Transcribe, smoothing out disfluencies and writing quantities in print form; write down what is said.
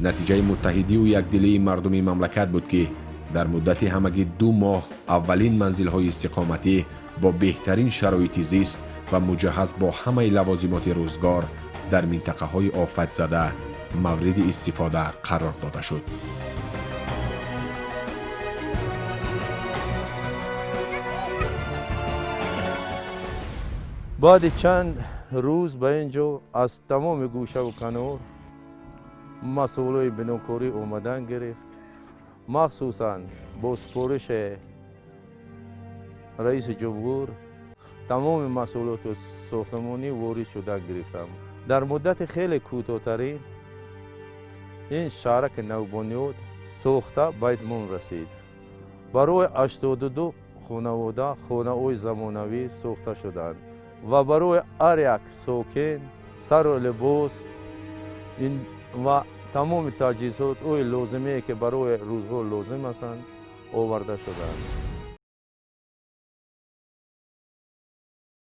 نتیجه متحدی و یکدلی مردم مملکت بود که در مدت همگی 2 ماه اولین منزل‌های استقامتی با بهترین شرایط زیست و مجهز با همه لوازمات روزگار در منطقه‌های آفت زده مورد استفاده قرار داده شد. بعد چند روز به اینجا از تمام گوشه و کنار مسئولای بناکاری اومدن گرفت، مخصوصاً با سپارش رئیس جمهور تمام مسئولات ساختمانی وارد شدن گرفتم. در مدت خیلی کوتاه‌ترین این شهرک نوبنیاد ساخته به اتمام رسید. برای 82 خانواده خانه‌های زمانوی ساخته شدند و برای هر یک ساکن سر و لباس و تمام تجهیزات لازمه که برای روزگار لازم هستند آورده شدند.